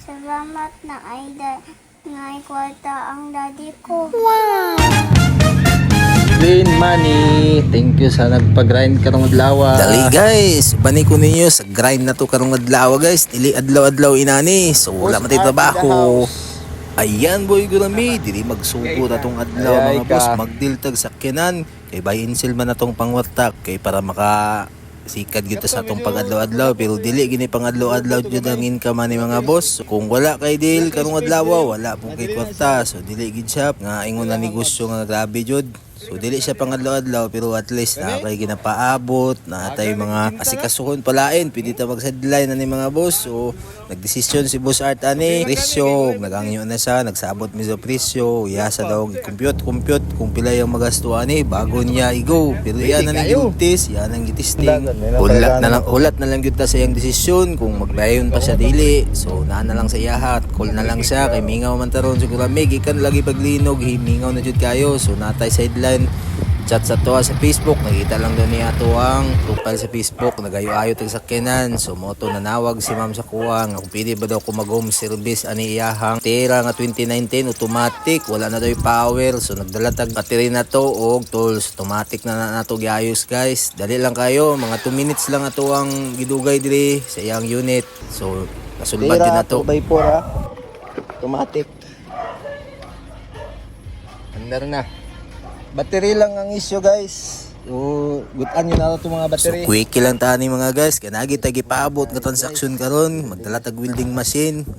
Salamat na ngay kwarta ang daddy ko. Green money. Thank you sa nagpag-grind karong adlaw. Dali guys, bani ko ninyo sa grind na to karong adlaw guys. Dili adlaw-adlaw inani. So wala matay trabaho. Ayan boy gurami, dili magsuko na tong adlaw mga boss. Magdiltag sakyanan. Kay bayin silman na tong pangwatak. Kay para maka sikad gyud sa atong pang-adlaw-adlaw pero dili gini pang-adlaw-adlaw jud ang income ni mga boss. So, kung wala kay deal karong adlaw, wala po kay kwarta. So dili gid siya nga ingon na negosyo nga grabe jud. So dili siya pang-adlaw-adlaw pero at least na kay ginapaabot na tay mga asikasuhon palain pwede ta mag-sideline ani mga boss. So nagdesisyon si Boss Art ani presyo nagangyo na siya nagsabot mi sa presyo yasa daw compute kung pila yung magasto ani bago niya i-go pero yan ang gitis yan ang gitisting ulat na lang gyud ta sa iyang desisyon kung magdayon pa siya dili. So naa na lang sa iyaha call na lang siya kay mingaw man taron siguro mig ikan lagi paglinog himingaw na jud kayo. So natay sideline chat sa to sa Facebook, nakita lang doon niya ato ang profile sa Facebook, nagayo-ayo tag sakyanan. So moto nanawag si ma'am sa kuha nga kung pwede ba daw ko mag-home service ani iyahang tira nga 2019 automatic, wala na daw yung power. So nagdala tag battery na to og tools, automatic na nato giayos guys. Dali lang kayo, mga 2 minutes lang ato ang gidugay diri sa iyang unit. So nasulbad din na to. 2x4 automatic. Andar na. Battery lang ang issue guys. So, gutan nyo na ito mga battery. So quick lang tani mga guys, kanagi tagi paabot nga transaction karon, magdala tag welding machine.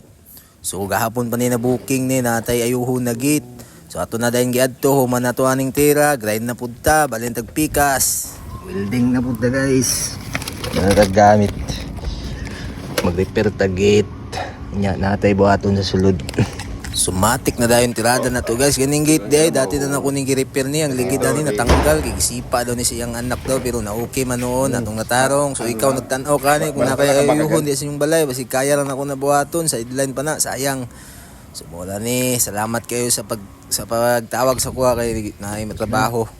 So gahapon pa ni na booking ni natay ayuhon na git. So ato na dayon giadto human nato aning tira, grind na pudta, balin tag pikas. Welding na po guys. Nagagamit. Mag-repair tag gate. Nya natay buhaton sa sulod. Sumatik na dayon tirada na to guys. Ganing gate day dati na nako ning gi-repair ni ang ligid ani natanggal kay gisipa daw ni siyang anak daw pero na okay man noon atong natarong. So ikaw nagtan-aw kani kung na kaya ayuhon di sa inyong balay basi kaya lang ako nabuhaton sa deadline pa na sayang. So mula ni salamat kayo sa pagtawag sa kuha kay naay matrabaho.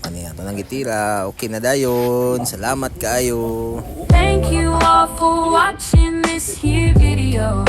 Ani ato nang gitira okay na dayon. Salamat kayo. Thank you all for watching this here video.